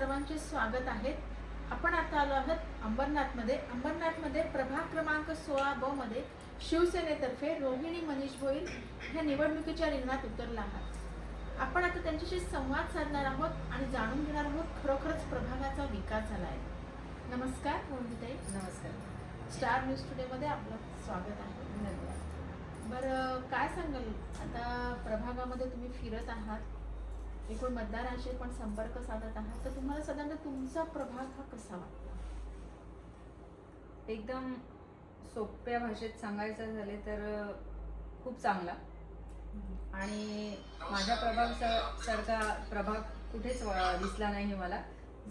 सर्वांचे स्वागत आहे। आपण आता आलो आहोत अंबरनाथमध्ये प्रभाग क्रमांक 16 ब मध्ये शिवसेनेतर्फे रोहिणी मनीष भोईर ह्या निवडणुकीच्या रिंगणात उतरला आहात। आपण आता त्यांच्याशी संवाद साधणार आहोत आणि जाणून घेणार आहोत खरोखरच प्रभागाचा विकास झाला आहे। नमस्कार रोहिणीताई। नमस्कार। स्टार न्यूज टुडे मध्ये आपलं स्वागत आहे। धन्यवाद। बरं, काय सांगाल, आता प्रभागामध्ये तुम्ही फिरत आहात, एकूण मतदारांशी पण संपर्क साधत आहात, तर तुम्हाला साधारणतः तुमचा प्रभाग हा कसा वाटतो? एकदम सोप्या भाषेत सांगायचं झाले तर खूप चांगला। आणि माझ्या सारखा प्रभाग कुठेच दिसला नाही मला।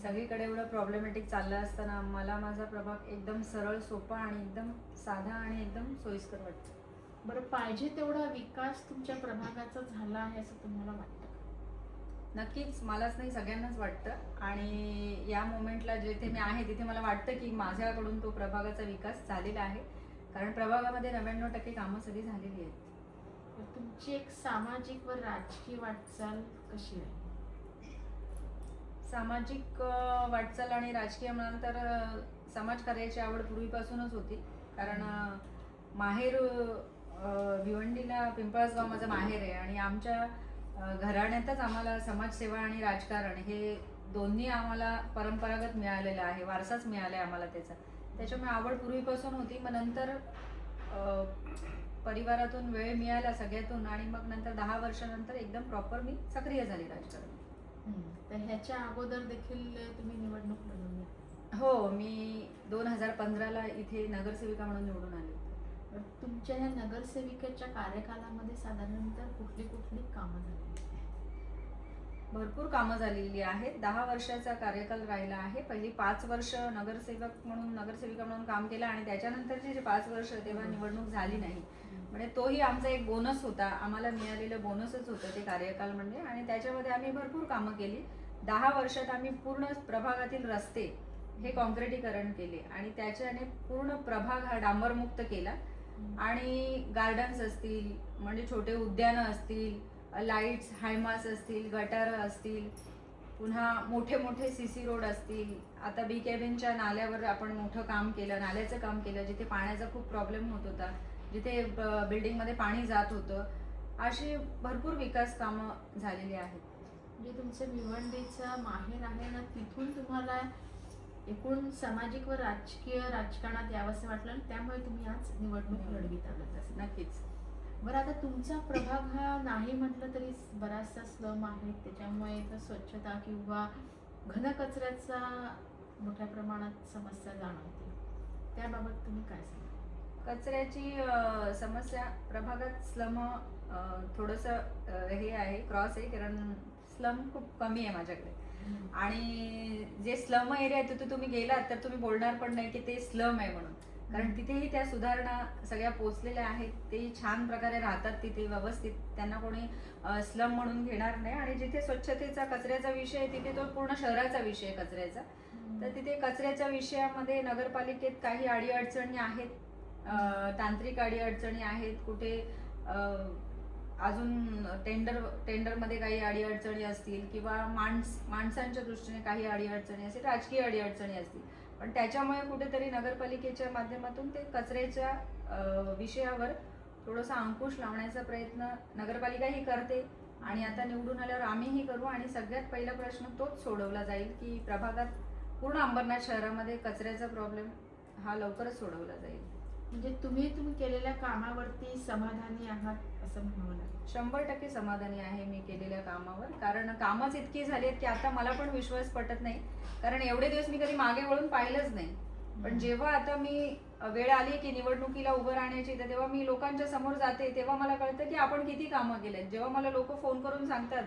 सगळीकडे एवढं प्रॉब्लेमॅटिक चाललं असताना मला माझा प्रभाग एकदम सरळ, सोपा आणि एकदम साधा आणि एकदम सोयीस्कर वाटतो। बरं, पाहिजे तेवढा विकास तुमच्या प्रभागाचा झाला आहे असं तुम्हाला वाटतं? नक्कीच, मलाच नाही सगळ्यांनाच वाटतं। आणि या मोमेंटला जिथे मी आहे तिथे मला वाटतं की माझ्याकडून तो प्रभागाचा विकास झालेला आहे, कारण प्रभागामध्ये 99% कामं सगळी झालेली आहेत। तुमची एक सामाजिक व राजकीय वाटचाल कशी आहे? सामाजिक वाटचाल आणि राजकीय म्हणाल तर समाजकार्याची आवड पूर्वीपासूनच होती, कारण माहेर भिवंडीला पिंपळसगाव माझं माहेर आहे आणि आमच्या घराण्यातच आम्हाला समाजसेवा आणि राजकारण हे दोन्ही आम्हाला परंपरागत मिळालेलं आहे, वारसाच मिळाला आहे आम्हाला त्याचा। त्याच्यामुळे आवड पूर्वीपासून होती। मग नंतर परिवारातून वेळ मिळाला सगळ्यातून, आणि मग नंतर 10 वर्षानंतर एकदम प्रॉपर मी सक्रिय झाली राजकारण। तर ह्याच्या अगोदर देखील तुम्ही निवडणूक लढवली? हो, मी 2015ला इथे नगरसेविका म्हणून निवडून आले होते। तुमच्या ह्या नगरसेविकेच्या कार्यकालामध्ये साधारणतः कुठली कुठली कामं झाली? भरपूर कामं झालेली आहेत। 10 वर्षाचा कार्यकाल राहिला आहे। पहिली 5 वर्ष नगरसेविका म्हणून काम केलं, आणि त्याच्यानंतरचे जे 5 वर्ष तेव्हा निवडणूक झाली नाही। म्हणजे तोही आमचा एक बोनस होता, आम्हाला मिळालेलं बोनसच होतं ते कार्यकाल म्हणजे। आणि त्याच्यामध्ये आम्ही भरपूर कामं केली। 10 वर्षात आम्ही पूर्ण प्रभागातील रस्ते हे कॉन्क्रिटीकरण केले, आणि त्याच्याने पूर्ण प्रभाग हा डांबरमुक्त केला। आणि गार्डन्स असतील, म्हणजे छोटे उद्यानं असतील, लाईट्स, हायमास असतील, गटार असतील, पुन्हा मोठे मोठे CC रोड असतील। आता बी केबिनच्या नाल्यावर आपण मोठं काम केलं, नाल्याचं काम केलं, जिथे पाण्याचा खूप प्रॉब्लेम होत होता, जिथे बिल्डिंगमध्ये पाणी जात होतं। अशी भरपूर विकास कामं झालेली आहेत। म्हणजे तुमचं भिवंडीचं माहेर आहे ना, तिथून तुम्हाला एकूण सामाजिक व राजकीय राजकारणात यावंसं वाटलं, त्यामुळे तुम्ही आज निवडणूक लढवीत आलात? नक्कीच। बरं, आता तुमचा प्रभाग हा नाही म्हटलं तरी बराचसा स्लम आहे, त्याच्यामुळे इथं स्वच्छता किंवा घनकचऱ्याचा मोठ्या प्रमाणात समस्या जाणवते, त्याबाबत तुम्ही काय सांगा? कचऱ्याची समस्या प्रभागात स्लम थोडंसं हे आहे, क्रॉस आहे, कारण स्लम खूप कमी आहे माझ्याकडे। आणि जे स्लम एरिया आहे तिथे तुम्ही गेलात तर तुम्ही बोलणार पण नाही की ते स्लम आहे म्हणून, कारण तिथेही त्या सुधारणा सगळ्या पोचलेल्या आहेत। तेही छान प्रकारे राहतात तिथे व्यवस्थित, त्यांना कोणी स्लम म्हणून घेणार नाही। आणि जिथे स्वच्छतेचा कचऱ्याचा विषय आहे तिथे तो पूर्ण शहराचा विषय आहे कचऱ्याचा। तर तिथे कचऱ्याच्या विषयामध्ये नगरपालिकेत काही अडीअडचणी आहेत, तांत्रिक अडीअडचणी आहेत, कुठे अजून टेंडरमध्ये काही अडीअडचणी असतील, किंवा माणसांच्या दृष्टीने काही अडीअडचणी असतील, राजकीय अडीअडचणी असतील, पण त्याच्यामुळे कुठेतरी नगरपालिकेच्या माध्यमातून ते कचऱ्याच्या विषयावर थोडासा अंकुश लावण्याचा प्रयत्न नगरपालिकाही करते, आणि आता निवडून आल्यावर आम्हीही करू। आणि सगळ्यात पहिला प्रश्न तोच सोडवला जाईल की प्रभागात पूर्ण अंबरनाथ शहरामध्ये कचऱ्याचा प्रॉब्लेम हा लवकरच सोडवला जाईल। म्हणजे तुम्ही केलेल्या कामावरती समाधानी आहात असं म्हणावं लागेल? 100% समाधानी आहे मी केलेल्या कामावर, कारण कामच इतकी झाली आहेत की आता मला पण विश्वास पटत नाही, कारण एवढे दिवस मी कधी मागे वळून पाहिलंच नाही। पण जेव्हा आता मी वेळ आली की निवडणुकीला उभं राहण्याची, तर तेव्हा मी लोकांच्या समोर जाते, तेव्हा मला कळतं की आपण किती कामं केलेत। जेव्हा मला लोक फोन करून सांगतात,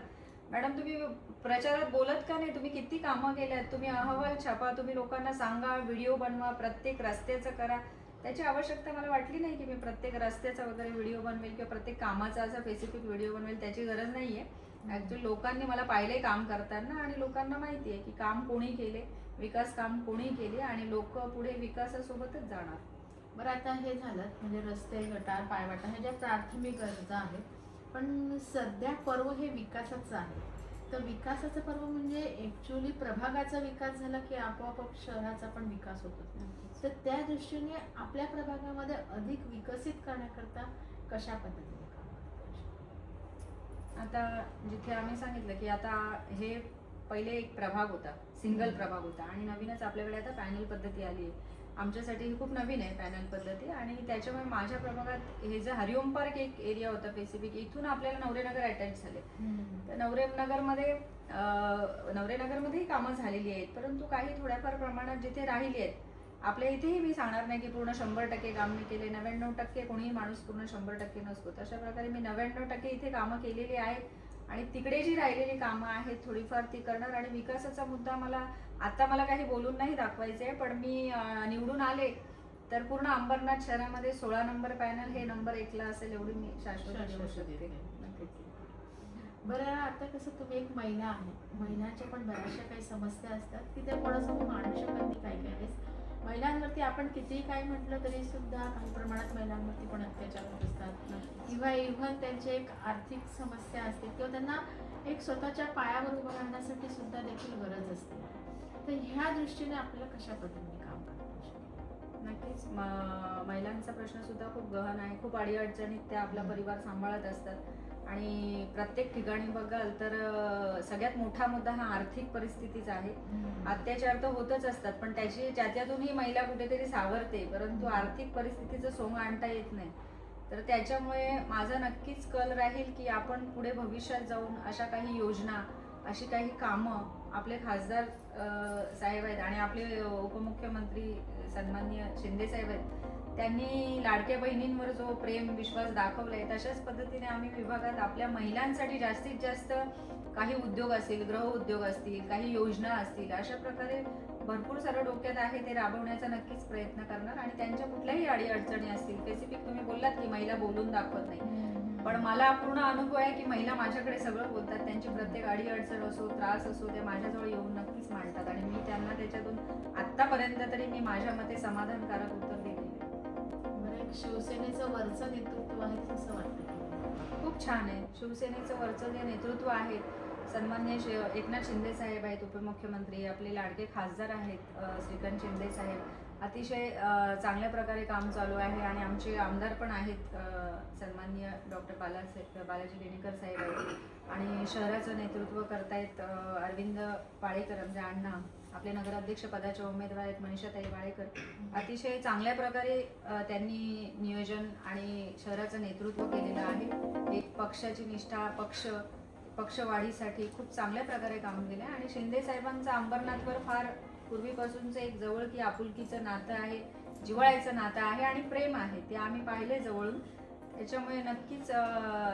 मॅडम तुम्ही प्रचारात बोलत का नाही, तुम्ही किती कामं केल्यात, तुम्ही अहवाल छापा, तुम्ही लोकांना सांगा, व्हिडिओ बनवा, प्रत्येक रस्त्याचं करा, त्याची आवश्यकता मला वाटली नाही की मी प्रत्येक रस्त्याचा वगैरे व्हिडिओ बनवेल किंवा प्रत्येक कामाचा असा स्पेसिफिक व्हिडिओ बनवेल, त्याची गरज नाहीये। ऍक्च्युअली लोकांनी मला पाहिले काम करताना, आणि लोकांना माहिती आहे की काम कोणी केले, विकास काम कोणी केले, आणि लोक पुढे विकासासोबतच जाणार। बरं, आता हे झालं म्हणजे रस्ते, गटार, पायवाटा ह्या ज्या प्राथमिक गरजा आहेत, पण सध्या पर्व हे विकासाचं आहे, तर विकासाचं पर्व म्हणजे ऍक्च्युअली प्रभागाचा विकास झाला की आपोआप शहराचा पण विकास होतो. तर त्या दृष्टीने आपल्या प्रभागामध्ये अधिक विकसित करण्याकरता कशा पद्धतीने काम करता? आता जिथे आम्ही सांगितलं की आता हे पहिले एक प्रभाग होता, सिंगल प्रभाग होता आणि नवीनच आपल्याकडे आता पॅनल पद्धती आली आहे. आमच्यासाठी ही खूप नवीन आहे पॅनल पद्धती आणि त्याच्यामुळे माझ्या प्रभागात हे जे हरिओम पार्क एक एरिया होता स्पेसिफिक, इथून आपल्याला नवरेनगर अटॅच झाले. तर नवरेनगरमध्येही कामं झालेली आहेत, परंतु काही थोड्याफार प्रमाणात जिथे राहिली आहेत. आपल्या इथेही मी सांगणार नाही की पूर्ण 100% काम मी केले. 99% कोणीही माणूस पूर्ण 100% नसतो. तशा प्रकारे मी 99% इथे कामं केलेली आहेत आणि तिकडे जी राहिलेली कामं आहेत थोडीफार ती करणार. आणि विकासाचा मुद्दा मला काही बोलून नाही दाखवायचे आहे, पण मी निवडून आले तर पूर्ण अंबरनाथ शहरामध्ये 16 नंबर पॅनल हे नंबर 1ला असेल एवढी मी शाश्वत देऊ शकते. बरं, आता कसं तुम्ही एक महिला आहे, महिलांच्या पण बऱ्याचशा काही समस्या असतात की त्या कोणासमोर मांडू शकत नाही. काही वेळेस महिलांवरती आपण कितीही काही म्हटलं तरी सुद्धा काही प्रमाणात महिलांवरती पण अत्याचार होत असतात किंवा इव्हन त्यांची एक आर्थिक समस्या असते किंवा त्यांना एक स्वतःच्या पायावर उभं राहण्यासाठी सुद्धा देखील गरज असते. तर ह्या दृष्टीने आपल्याला कशा पद्धतीने काम करता येईल? नक्कीच महिलांचा प्रश्न सुद्धा खूप गहन आहे. खूप अडीअडचणीत त्या आपला परिवार सांभाळत असतात आणि प्रत्येक ठिकाणी बघाल तर सगळ्यात मोठा मुद्दा हा आर्थिक परिस्थितीच आहे. अत्याचार तर होतच असतात, पण त्याच्यातूनही महिला कुठेतरी सावरते, परंतु आर्थिक परिस्थितीचं सोंग आणता येत नाही. तर त्याच्यामुळे माझा नक्कीच कल राहील की आपण पुढे भविष्यात जाऊन अशा काही योजना, अशी काही कामं आपले खासदार साहेब आहेत आणि आपले उपमुख्यमंत्री सन्माननीय शिंदे साहेब आहेत, त्यांनी लाडक्या बहिणींवर जो प्रेम विश्वास दाखवलाय तशाच पद्धतीने आम्ही विभागात आपल्या महिलांसाठी जास्तीत जास्त काही उद्योग असतील, गृह उद्योग असतील, काही योजना असतील, अशा प्रकारे भरपूर सारं डोक्यात आहे ते राबवण्याचा नक्कीच प्रयत्न करणार. आणि त्यांच्या कुठल्याही अडीअडचणी असतील, स्पेसिफिक तुम्ही बोललात की महिला बोलून दाखवत नाही, पण मला पूर्ण अनुभव आहे की महिला माझ्याकडे सगळं बोलतात. त्यांची प्रत्येक अडीअडचण असो, त्रास असो, ते माझ्याजवळ येऊन नक्कीच मांडतात आणि मी त्यांना त्याच्यातून आतापर्यंत तरी मी माझ्या मते समाधानकारक उत्तर दिलेले. बरं, शिवसेनेचं वरचं नेतृत्व आहे कसं वाटतं? खूप छान आहे. शिवसेनेचं वरचं जे नेतृत्व आहे, सन्माननीय एकनाथ शिंदे साहेब आहेत उपमुख्यमंत्री, आपले लाडके खासदार आहेत श्रीकांत शिंदे साहेब, अतिशय चांगल्या प्रकारे काम चालू आहे. आणि आमचे आमदार पण आहेत सन्माननीय डॉक्टर बालाजी लेणेकर साहेब आहेत आणि शहराचं नेतृत्व करतायत अरविंद वाळेकर आमचे अण्णा. आपले नगराध्यक्ष पदाच्या उमेदवार आहेत मनीषाताई वाळेकर. अतिशय चांगल्या प्रकारे त्यांनी नियोजन आणि शहराचं नेतृत्व केलेलं आहे. एक पक्षाची निष्ठा, पक्षवाढीसाठी खूप चांगल्या प्रकारे काम केलं आणि शिंदे साहेबांचं अंबरनाथवर फार पूर्वीपासूनचं एक जवळकी आपुलकीचं नातं आहे, जिव्हाळ्याचं नातं आहे आणि प्रेम आहे, ते आम्ही पाहिले जवळून. त्याच्यामुळे नक्कीच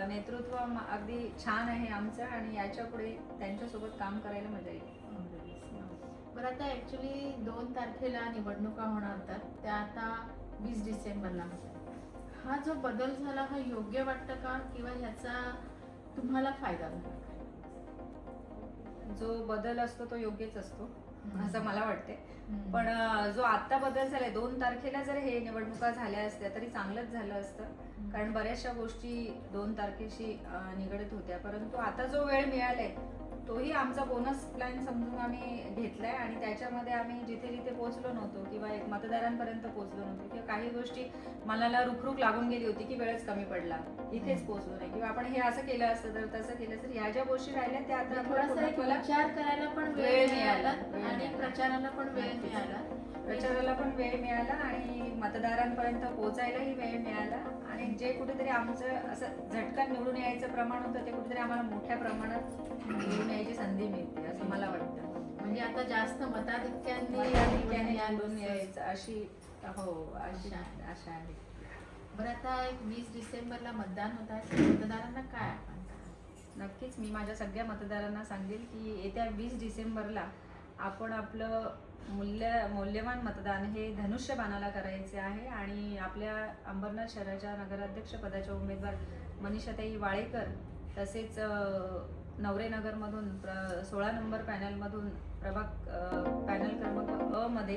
नेतृत्व अगदी छान आहे आमचं आणि याच्या पुढे त्यांच्यासोबत काम करायला मजा येईल. बरं, आता ॲक्च्युली 2 तारखेला निवडणुका होणार होतात, त्या आता 20 डिसेंबरला होतात. हा जो बदल झाला हा योग्य वाटतं का किंवा ह्याचा तुम्हाला फायदा झाला? जो बदल असतो तो योग्यच असतो असं मला वाटते. पण जो आता बदल झालाय 2 तारखेला जर हे निवडणुका झाल्या असत्या तरी चांगलंच झालं असतं, कारण बऱ्याचशा गोष्टी 2 तारखेशी निगडीत होत्या. परंतु आता जो वेळ मिळालाय तोही आमचा बोनस प्लॅन समजून आम्ही घेतलाय आणि त्याच्यामध्ये आम्ही जिथे जिथे पोहोचलो नव्हतो किंवा एक मतदारांपर्यंत पोहोचलो नव्हतो किंवा काही गोष्टी मनाला रुखरुख लागून गेली होती की वेळच कमी पडला, इथेच पोहोचलो नाही किंवा आपण हे असं केलं असतं तर तसं केलं असतं, ह्या ज्या गोष्टी राहिल्या त्या आता थोडासा एक विचार करायला पण वेळ मिळाला आणि प्रचाराला पण वेळ मिळाला. प्रचाराला पण वेळ मिळाला आणि मतदारांपर्यंत पोहोचायलाही वेळ मिळाला आणि जे कुठेतरी आमचं असं झटकन निवडून यायचं प्रमाण होतं ते कुठेतरी आम्हाला मोठ्या प्रमाणात निवडून यायची संधी मिळते असं मला वाटतं. म्हणजे आता जास्त मताधिक्यांनी निवडून यायचं अशी आशा आहे. बरं, आता 20 डिसेंबरला मतदान होत आहे, मतदारांना काय आव्हान कराल? नक्कीच मी माझ्या सगळ्या मतदारांना सांगेल की येत्या 20 डिसेंबरला आपण आपलं मौल्यवान मतदान हे धनुष्यबाणाला करायचे आहे आणि आपल्या अंबरनाथ शहराच्या नगराध्यक्ष पदाच्या उमेदवार मनीषाताई वाळेकर तसेच नवरेनगरमधून 16 नंबर पॅनलमधून पॅनल क्रमांक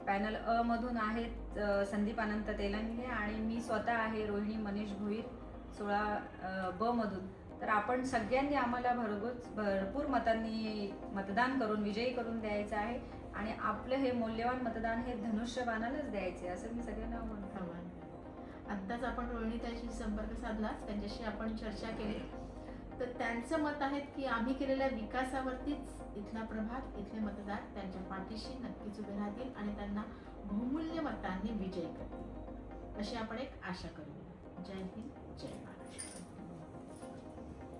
पॅनल अ मधून आहेत संदीप अनंत तेलंगे आणि मी स्वतः आहे रोहिणी मनीष भोईर 16 ब मधून. तर आपण सगळ्यांनी आम्हाला भरपूर मतांनी मतदान करून विजयी करून द्यायचं आहे आणि आपलं हे मौल्यवान मतदान हे धनुष्यबाणालाच द्यायचे असं मी सगळ्यांना आव्हान. आत्ताच आपण रोहिणीताईशी संपर्क साधला, त्यांच्याशी आपण चर्चा केली, तर त्यांचं मत आहे की आम्ही केलेल्या विकासावरतीच इथला प्रभाग, इथले मतदार त्यांच्या पाठीशी नक्कीच उभे राहतील आणि त्यांना बहुमूल्य मतांनी विजयी करतील, अशी आपण एक आशा करूया. जय हिंद, जय महाराष्ट्र.